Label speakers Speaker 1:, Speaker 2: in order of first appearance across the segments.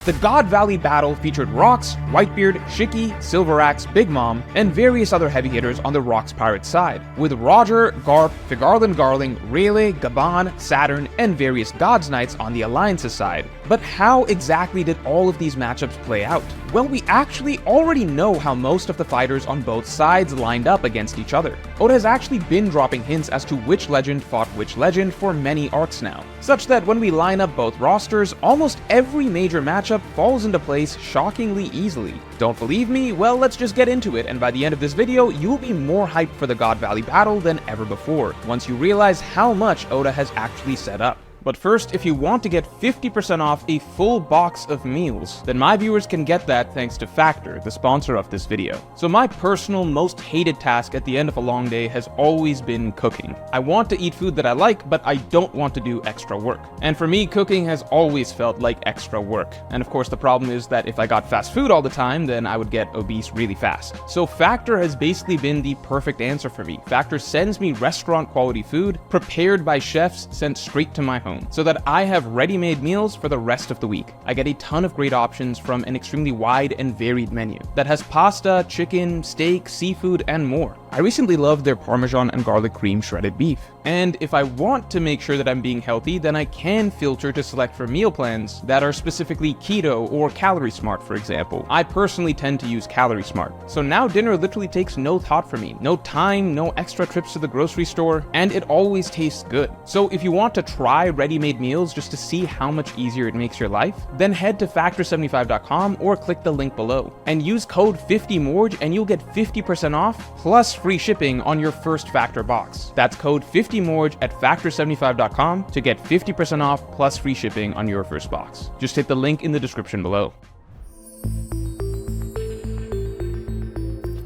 Speaker 1: The God Valley battle featured Rocks, Whitebeard, Shiki, Silver Axe, Big Mom, and various other heavy hitters on the Rocks pirate side, with Roger, Garp, Garling, Rayleigh, Gaban, Saturn, and various Gods Knights on the Alliance's side. But how exactly did all of these matchups play out? Well, we actually already know how most of the fighters on both sides lined up against each other. Oda has actually been dropping hints as to which legend fought which legend for many arcs now, such that when we line up both rosters, almost every major matchup falls into place shockingly easily. Don't believe me? Well, let's just get into it, and by the end of this video, you'll be more hyped for the God Valley battle than ever before, once you realize how much Oda has actually set up. But first, if you want to get 50% off a full box of meals, then my viewers can get that thanks to Factor, the sponsor of this video. So my personal most hated task at the end of a long day has always been cooking. I want to eat food that I like, but I don't want to do extra work. And for me, cooking has always felt like extra work. And of course, the problem is that if I got fast food all the time, then I would get obese really fast. So Factor has basically been the perfect answer for me. Factor sends me restaurant quality food, prepared by chefs, sent straight to my home, so that I have ready-made meals for the rest of the week. I get a ton of great options from an extremely wide and varied menu that has pasta, chicken, steak, seafood, and more. I recently loved their Parmesan and garlic cream shredded beef. And if I want to make sure that I'm being healthy, then I can filter to select for meal plans that are specifically keto or calorie smart, for example. I personally tend to use calorie smart. So now dinner literally takes no thought for me. No time, no extra trips to the grocery store, and it always tastes good. So if you want to try ready-made meals just to see how much easier it makes your life, then head to factor75.com or click the link below. And use code 50morge and you'll get 50% off plus free shipping on your first Factor box. That's code 50morge at factor75.com to get 50% off plus free shipping on your first box. Just hit the link in the description below.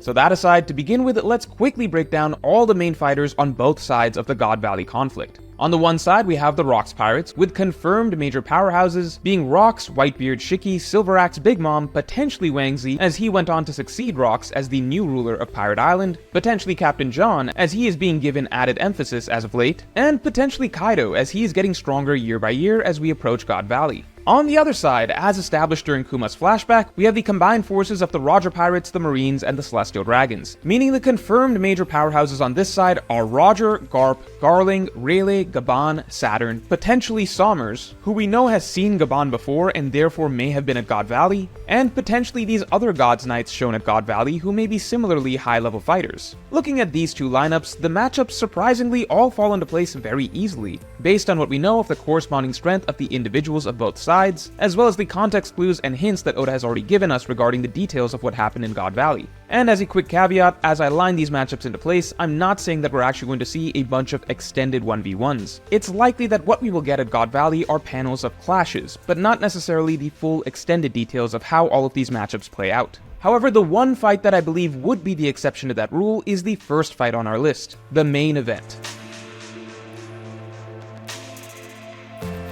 Speaker 1: So that aside, to begin with, let's quickly break down all the main fighters on both sides of the God Valley conflict. On the one side, we have the Rocks Pirates, with confirmed major powerhouses being Rocks, Whitebeard, Shiki, Silver Axe, Big Mom, potentially Wang Zi, as he went on to succeed Rocks as the new ruler of Pirate Island, potentially Captain John, as he is being given added emphasis as of late, and potentially Kaido, as he is getting stronger year by year as we approach God Valley. On the other side, as established during Kuma's flashback, we have the combined forces of the Roger Pirates, the Marines, and the Celestial Dragons, meaning the confirmed major powerhouses on this side are Roger, Garp, Garling, Rayleigh, Gaban, Saturn, potentially Sommers, who we know has seen Gaban before and therefore may have been at God Valley, and potentially these other Gods Knights shown at God Valley who may be similarly high-level fighters. Looking at these two lineups, the matchups surprisingly all fall into place very easily, based on what we know of the corresponding strength of the individuals of both sides, as well as the context clues and hints that Oda has already given us regarding the details of what happened in God Valley. And as a quick caveat, as I line these matchups into place, I'm not saying that we're actually going to see a bunch of extended 1v1s. It's likely that what we will get at God Valley are panels of clashes, but not necessarily the full extended details of how all of these matchups play out. However, the one fight that I believe would be the exception to that rule is the first fight on our list, the main event.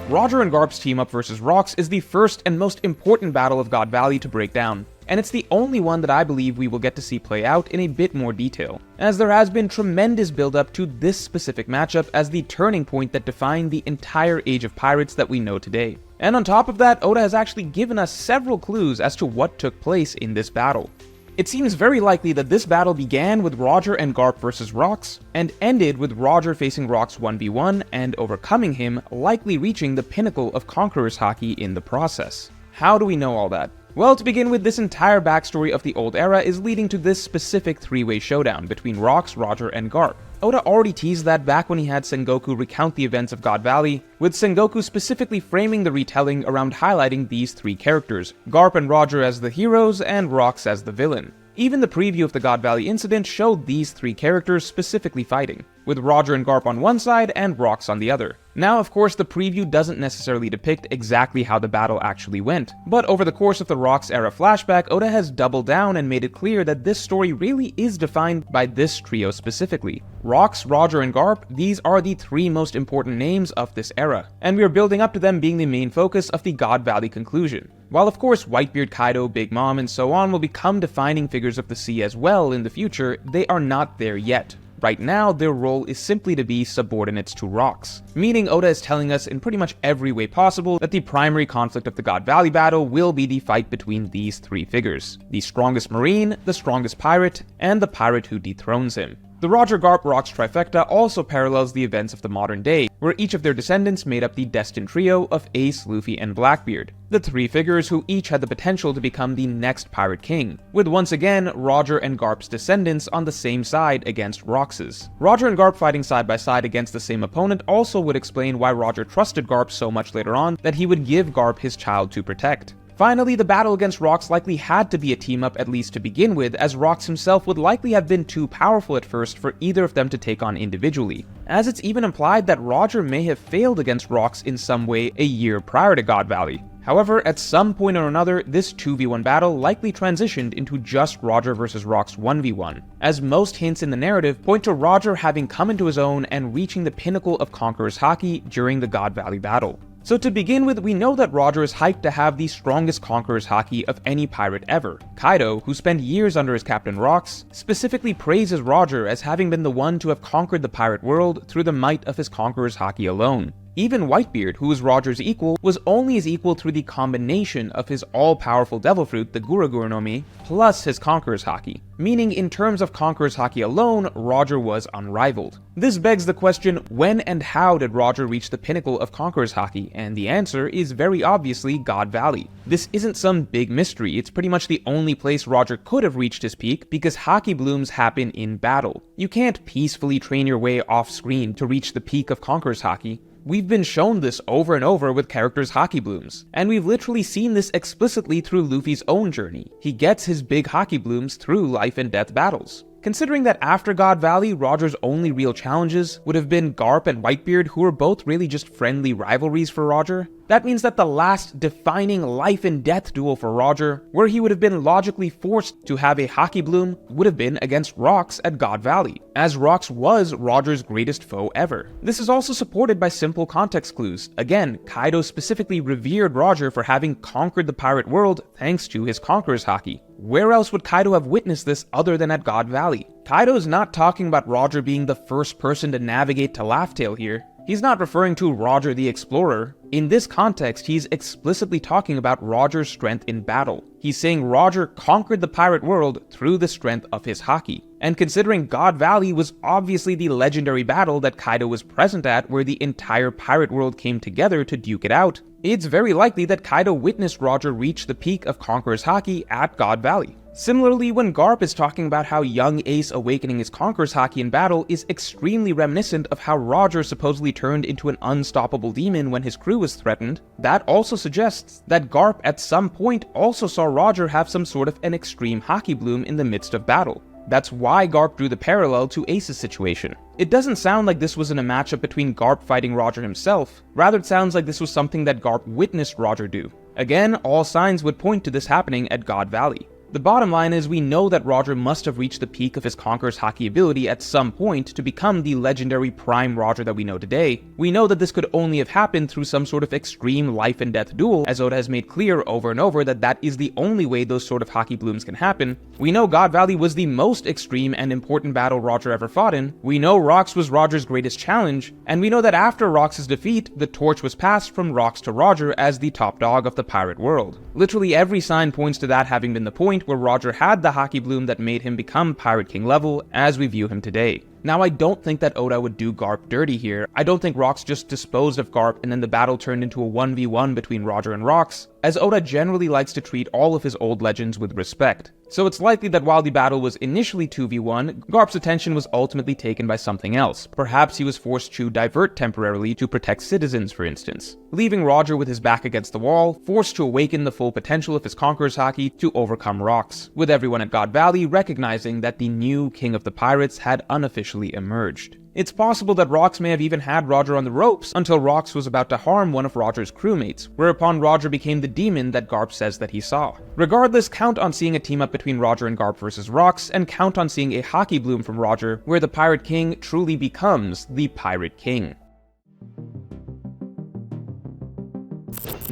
Speaker 1: Roger and Garp's team up versus Rocks is the first and most important battle of God Valley to break down, and it's the only one that I believe we will get to see play out in a bit more detail, as there has been tremendous build-up to this specific matchup as the turning point that defined the entire age of pirates that we know today. And on top of that, Oda has actually given us several clues as to what took place in this battle. It seems very likely that this battle began with Roger and Garp versus Rocks, and ended with Roger facing Rocks 1v1 and overcoming him, likely reaching the pinnacle of Conqueror's Haki in the process. How do we know all that? Well, to begin with, this entire backstory of the old era is leading to this specific three-way showdown between Rocks, Roger, and Garp. Oda already teased that back when he had Sengoku recount the events of God Valley, with Sengoku specifically framing the retelling around highlighting these three characters, Garp and Roger as the heroes and Rocks as the villain. Even the preview of the God Valley incident showed these three characters specifically fighting, with Roger and Garp on one side and Rocks on the other. Now, of course, the preview doesn't necessarily depict exactly how the battle actually went, but over the course of the Rocks era flashback, Oda has doubled down and made it clear that this story really is defined by this trio specifically. Rocks, Roger, and Garp, these are the three most important names of this era, and we are building up to them being the main focus of the God Valley conclusion. While of course Whitebeard, Kaido, Big Mom, and so on will become defining figures of the sea as well in the future, they are not there yet. Right now, their role is simply to be subordinates to rocks. Meaning Oda is telling us in pretty much every way possible that the primary conflict of the God Valley battle will be the fight between these three figures: the strongest marine, the strongest pirate, and the pirate who dethrones him. The Roger, Garp, Rocks trifecta also parallels the events of the modern day, where each of their descendants made up the destined trio of Ace, Luffy, and Blackbeard, the three figures who each had the potential to become the next Pirate King, with once again Roger and Garp's descendants on the same side against Rox's. Roger and Garp fighting side by side against the same opponent also would explain why Roger trusted Garp so much later on that he would give Garp his child to protect. Finally, the battle against Rocks likely had to be a team-up at least to begin with, as Rocks himself would likely have been too powerful at first for either of them to take on individually, as it's even implied that Roger may have failed against Rocks in some way a year prior to God Valley. However, at some point or another, this 2v1 battle likely transitioned into just Roger vs. Rocks 1v1, as most hints in the narrative point to Roger having come into his own and reaching the pinnacle of Conqueror's Haki during the God Valley battle. So to begin with, we know that Roger is hyped to have the strongest Conqueror's Haki of any pirate ever. Kaido, who spent years under his captain Rocks, specifically praises Roger as having been the one to have conquered the pirate world through the might of his Conqueror's Haki alone. Even Whitebeard, who was Roger's equal, was only his equal through the combination of his all-powerful devil fruit, the Guragura no Mi, plus his Conqueror's Haki. Meaning, in terms of Conqueror's Haki alone, Roger was unrivaled. This begs the question, when and how did Roger reach the pinnacle of Conqueror's Haki? And the answer is very obviously God Valley. This isn't some big mystery, it's pretty much the only place Roger could have reached his peak because Haki blooms happen in battle. You can't peacefully train your way off-screen to reach the peak of Conqueror's Haki. We've been shown this over and over with characters' Haki blooms, and we've literally seen this explicitly through Luffy's own journey. He gets his big Haki blooms through life and death battles. Considering that after God Valley, Roger's only real challenges would have been Garp and Whitebeard, who were both really just friendly rivalries for Roger, that means that the last defining life and death duel for Roger, where he would have been logically forced to have a Haki bloom, would have been against Rocks at God Valley, as Rocks was Roger's greatest foe ever. This is also supported by simple context clues. Again, Kaido specifically revered Roger for having conquered the pirate world thanks to his Conqueror's Haki. Where else would Kaido have witnessed this other than at God Valley? Kaido's not talking about Roger being the first person to navigate to Laugh Tale here. He's not referring to Roger the Explorer. In this context, he's explicitly talking about Roger's strength in battle. He's saying Roger conquered the pirate world through the strength of his Haki. And considering God Valley was obviously the legendary battle that Kaido was present at where the entire pirate world came together to duke it out, it's very likely that Kaido witnessed Roger reach the peak of Conqueror's Haki at God Valley. Similarly, when Garp is talking about how young Ace awakening his Conqueror's Haki in battle is extremely reminiscent of how Roger supposedly turned into an unstoppable demon when his crew was threatened, that also suggests that Garp at some point also saw Roger have some sort of an extreme Haki bloom in the midst of battle. That's why Garp drew the parallel to Ace's situation. It doesn't sound like this was in a matchup between Garp fighting Roger himself, rather it sounds like this was something that Garp witnessed Roger do. Again, all signs would point to this happening at God Valley. The bottom line is we know that Roger must have reached the peak of his Conqueror's Haki ability at some point to become the legendary Prime Roger that we know today. We know that this could only have happened through some sort of extreme life and death duel, as Oda has made clear over and over that that is the only way those sort of Haki blooms can happen. We know God Valley was the most extreme and important battle Roger ever fought in. We know Rocks was Roger's greatest challenge, and we know that after Rocks' defeat, the torch was passed from Rocks to Roger as the top dog of the pirate world. Literally every sign points to that having been the point where Roger had the Haki bloom that made him become Pirate King level as we view him today. Now, I don't think that Oda would do Garp dirty here. I don't think Rocks just disposed of Garp and then the battle turned into a 1v1 between Roger and Rocks, as Oda generally likes to treat all of his old legends with respect. So it's likely that while the battle was initially 2v1, Garp's attention was ultimately taken by something else. Perhaps he was forced to divert temporarily to protect citizens, for instance, leaving Roger with his back against the wall, forced to awaken the full potential of his Conqueror's Haki to overcome Rocks, with everyone at God Valley recognizing that the new King of the Pirates had unofficially emerged. It's possible that Rocks may have even had Roger on the ropes until Rocks was about to harm one of Roger's crewmates, whereupon Roger became the demon that Garp says that he saw. Regardless, count on seeing a team-up between Roger and Garp versus Rocks, and count on seeing a Haki bloom from Roger, where the Pirate King truly becomes the Pirate King.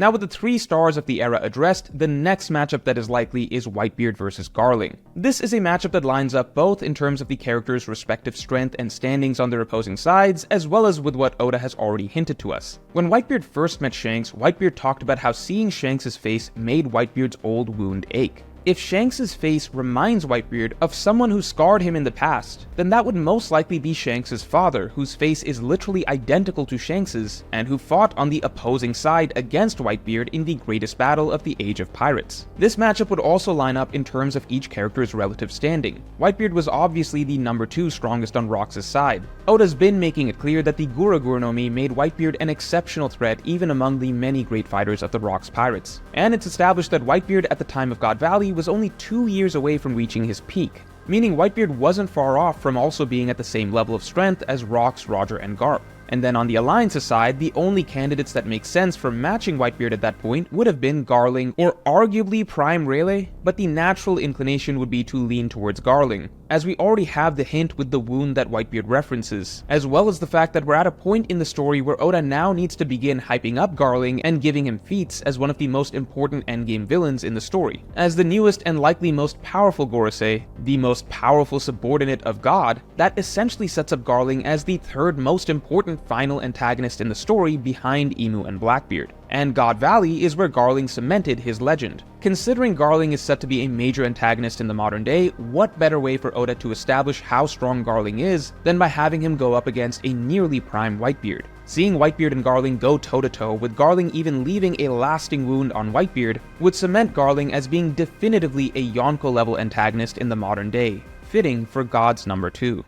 Speaker 1: Now with the 3 stars of the era addressed, the next matchup that is likely is Whitebeard versus Garling. This is a matchup that lines up both in terms of the characters' respective strength and standings on their opposing sides, as well as with what Oda has already hinted to us. When Whitebeard first met Shanks, Whitebeard talked about how seeing Shanks' face made Whitebeard's old wound ache. If Shanks' face reminds Whitebeard of someone who scarred him in the past, then that would most likely be Shanks' father, whose face is literally identical to Shanks', and who fought on the opposing side against Whitebeard in the greatest battle of the Age of Pirates. This matchup would also line up in terms of each character's relative standing. Whitebeard was obviously the number 2 strongest on Rox's side. Oda's been making it clear that the Gura Gura no Mi made Whitebeard an exceptional threat even among the many great fighters of the Rox Pirates. And it's established that Whitebeard at the time of God Valley was only 2 years away from reaching his peak, meaning Whitebeard wasn't far off from also being at the same level of strength as Rox, Roger, and Garp. And then on the Alliance's side, the only candidates that make sense for matching Whitebeard at that point would have been Garling or arguably Prime Rayleigh, but the natural inclination would be to lean towards Garling, as we already have the hint with the wound that Whitebeard references, as well as the fact that we're at a point in the story where Oda now needs to begin hyping up Garling and giving him feats as one of the most important endgame villains in the story. As the newest and likely most powerful Gorosei, the most powerful subordinate of God, that essentially sets up Garling as the 3rd most important final antagonist in the story behind Emu and Blackbeard. And God Valley is where Garling cemented his legend. Considering Garling is set to be a major antagonist in the modern day, what better way for Oda to establish how strong Garling is than by having him go up against a nearly prime Whitebeard? Seeing Whitebeard and Garling go toe-to-toe, with Garling even leaving a lasting wound on Whitebeard, would cement Garling as being definitively a Yonko-level antagonist in the modern day, fitting for God's number 2.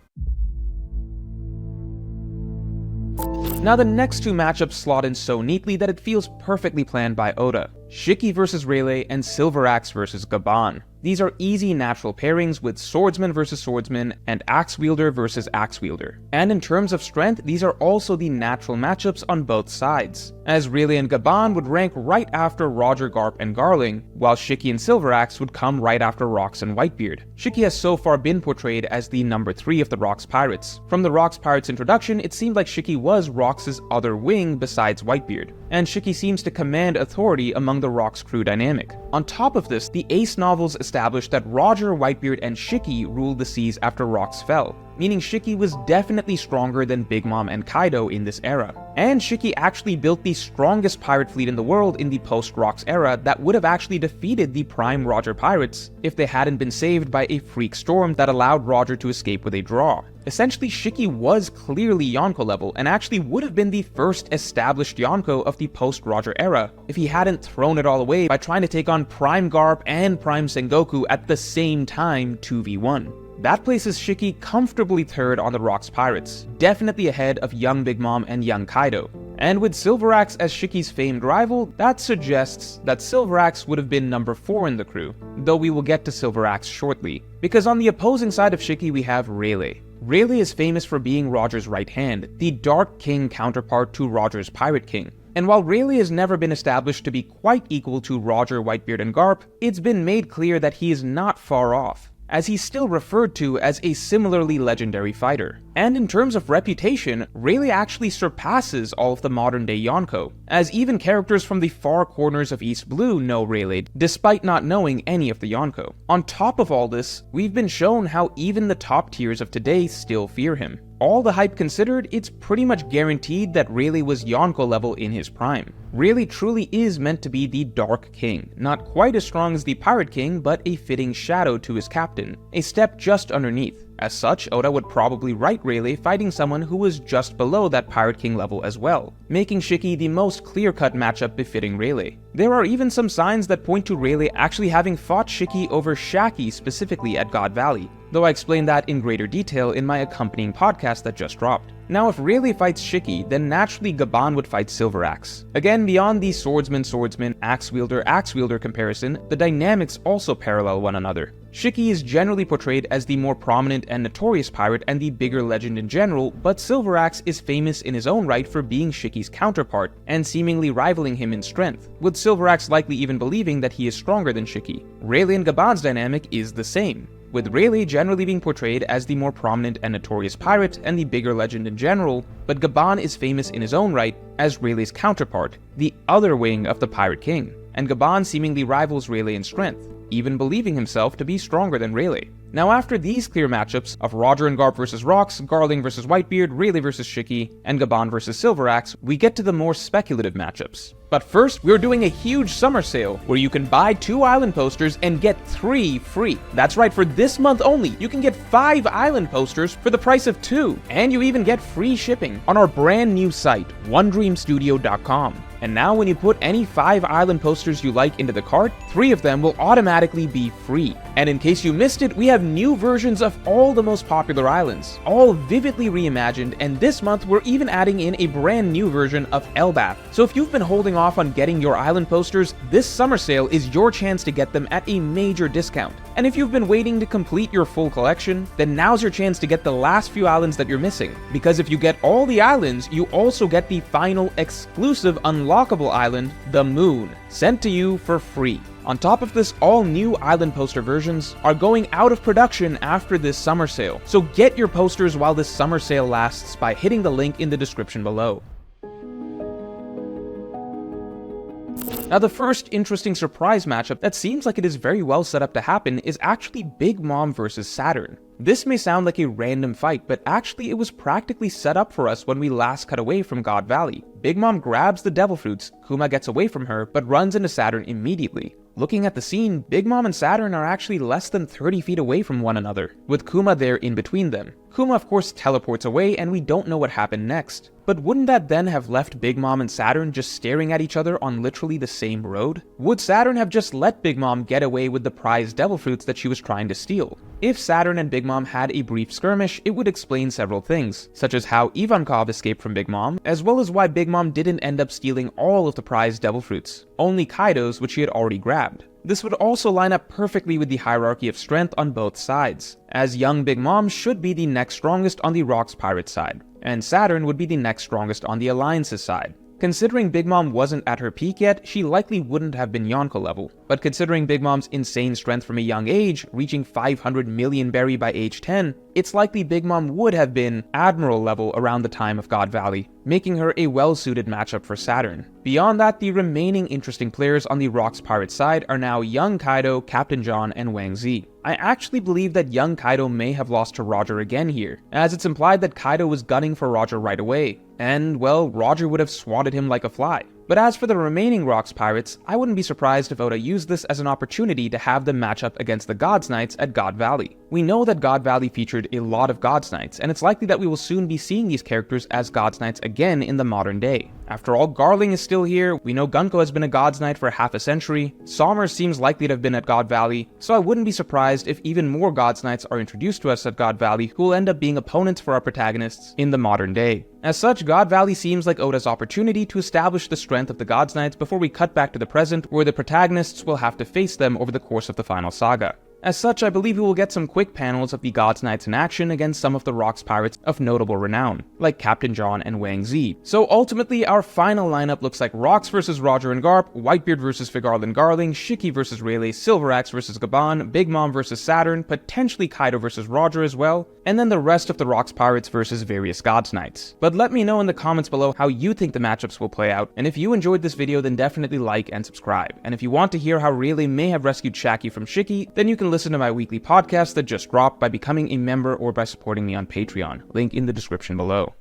Speaker 1: Now the next 2 matchups slot in so neatly that it feels perfectly planned by Oda. Shiki vs Rayleigh and Silver Axe vs Gaban. These are easy natural pairings with swordsman versus swordsman and axe wielder versus axe wielder. And in terms of strength, these are also the natural matchups on both sides, as Rayleigh and Gaban would rank right after Roger, Garp, and Garling, while Shiki and Silver Axe would come right after Rox and Whitebeard. Shiki has so far been portrayed as the number 3 of the Rox Pirates. From the Rox Pirates introduction, it seemed like Shiki was Rox's other wing besides Whitebeard, and Shiki seems to command authority among the Rox crew dynamic. On top of this, the Ace novels established that Roger, Whitebeard, and Shiki ruled the seas after Rox fell, meaning Shiki was definitely stronger than Big Mom and Kaido in this era. And Shiki actually built the strongest pirate fleet in the world in the post-Rox era that would have actually defeated the prime Roger pirates if they hadn't been saved by a freak storm that allowed Roger to escape with a draw. Essentially, Shiki was clearly Yonko level and actually would have been the first established Yonko of the post-Roger era if he hadn't thrown it all away by trying to take on Prime Garp and Prime Sengoku at the same time 2v1. That places Shiki comfortably 3rd on the Rox Pirates, definitely ahead of young Big Mom and young Kaido. And with Silver Axe as Shiki's famed rival, that suggests that Silver Axe would have been number 4 in the crew, though we will get to Silver Axe shortly. Because on the opposing side of Shiki we have Rayleigh. Rayleigh is famous for being Roger's right hand, the Dark King counterpart to Roger's Pirate King. And while Rayleigh has never been established to be quite equal to Roger, Whitebeard, and Garp, it's been made clear that he is not far off, as he's still referred to as a similarly legendary fighter. And in terms of reputation, Rayleigh actually surpasses all of the modern-day Yonko, as even characters from the far corners of East Blue know Rayleigh, despite not knowing any of the Yonko. On top of all this, we've been shown how even the top tiers of today still fear him. All the hype considered, it's pretty much guaranteed that Rayleigh was Yonko level in his prime. Rayleigh truly is meant to be the Dark King, not quite as strong as the Pirate King, but a fitting shadow to his captain, a step just underneath. As such, Oda would probably write Rayleigh fighting someone who was just below that Pirate King level as well, making Shiki the most clear-cut matchup befitting Rayleigh. There are even some signs that point to Rayleigh actually having fought Shiki over Shaki specifically at God Valley, though I explained that in greater detail in my accompanying podcast that just dropped. Now if Rayleigh fights Shiki, then naturally Gaban would fight Silver Axe. Again, beyond the swordsman, axe wielder comparison, the dynamics also parallel one another. Shiki is generally portrayed as the more prominent and notorious pirate and the bigger legend in general, but Silver Axe is famous in his own right for being Shiki's counterpart, and seemingly rivaling him in strength, with Silver Axe likely even believing that he is stronger than Shiki. Rayleigh and Gaban's dynamic is the same. with Rayleigh generally being portrayed as the more prominent and notorious pirate and the bigger legend in general, but Gaban is famous in his own right as Rayleigh's counterpart, the other wing of the Pirate King, and Gaban seemingly rivals Rayleigh in strength, even believing himself to be stronger than Rayleigh. Now after these clear matchups of Roger and Garp vs Rocks, Garling vs Whitebeard, Rayleigh vs Shiki, and Gaban vs Silveraxe, we get to the more speculative matchups. But first, we're doing a huge summer sale where you can buy 2 island posters and get 3 free. That's right, for this month only, you can get 5 island posters for the price of 2. And you even get free shipping on our brand new site, onedreamstudio.com. And now when you put any 5 island posters you like into the cart, 3 of them will automatically be free. And in case you missed it, we have new versions of all the most popular islands, all vividly reimagined, and this month we're even adding in a brand new version of Elbath. So if you've been holding off on getting your island posters, this summer sale is your chance to get them at a major discount. And if you've been waiting to complete your full collection, then now's your chance to get the last few islands that you're missing. Because if you get all the islands, you also get the final exclusive unlockable island, the Moon, sent to you for free. On top of this, all new island poster versions are going out of production after this summer sale. So get your posters while this summer sale lasts by hitting the link in the description below. Now the first interesting surprise matchup that seems like it is very well set up to happen is actually Big Mom vs Saturn. This may sound like a random fight, but actually it was practically set up for us when we last cut away from God Valley. Big Mom grabs the devil fruits, Kuma gets away from her, but runs into Saturn immediately. Looking at the scene, Big Mom and Saturn are actually less than 30 feet away from one another, with Kuma there in between them. Kuma of course teleports away and we don't know what happened next. But wouldn't that then have left Big Mom and Saturn just staring at each other on literally the same road? Would Saturn have just let Big Mom get away with the prized devil fruits that she was trying to steal? If Saturn and Big Mom had a brief skirmish, it would explain several things, such as how Ivankov escaped from Big Mom, as well as why Big Mom didn't end up stealing all of the prized devil fruits, only Kaido's, which she had already grabbed. This would also line up perfectly with the hierarchy of strength on both sides, as young Big Mom should be the next strongest on the Rocks Pirate side, and Saturn would be the next strongest on the Alliance's side. Considering Big Mom wasn't at her peak yet, she likely wouldn't have been Yonko level. But considering Big Mom's insane strength from a young age, reaching 500 million berry by age 10, it's likely Big Mom would have been Admiral level around the time of God Valley, making her a well-suited matchup for Saturn. Beyond that, the remaining interesting players on the Rocks Pirate side are now young Kaido, Captain John, and Wang Zi. I actually believe that young Kaido may have lost to Roger again here, as it's implied that Kaido was gunning for Roger right away, and well, Roger would have swatted him like a fly. But as for the remaining Rocks Pirates, I wouldn't be surprised if Oda used this as an opportunity to have them match up against the Gods Knights at God Valley. We know that God Valley featured a lot of Gods Knights, and it's likely that we will soon be seeing these characters as Gods Knights again in the modern day. After all, Garling is still here, we know Gunko has been a Gods Knight for half a century, Sommer seems likely to have been at God Valley, so I wouldn't be surprised if even more Gods Knights are introduced to us at God Valley who will end up being opponents for our protagonists in the modern day. As such, God Valley seems like Oda's opportunity to establish the strength of the Gods Knights before we cut back to the present, where the protagonists will have to face them over the course of the final saga. As such, I believe we will get some quick panels of the Gods Knights in action against some of the Rocks Pirates of notable renown, like Captain John and Wang Zi. So ultimately, our final lineup looks like Rocks vs Roger and Garp, Whitebeard vs Figarland Garling, Shiki vs Rayleigh, Silveraxe vs Gaban, Big Mom vs Saturn, potentially Kaido vs Roger as well, and then the rest of the Rocks Pirates versus various Gods Knights. But let me know in the comments below how you think the matchups will play out, and if you enjoyed this video then definitely like and subscribe. And if you want to hear how Rayleigh may have rescued Shaki from Shiki, then you can listen to my weekly podcast that just dropped by becoming a member or by supporting me on Patreon, link in the description below.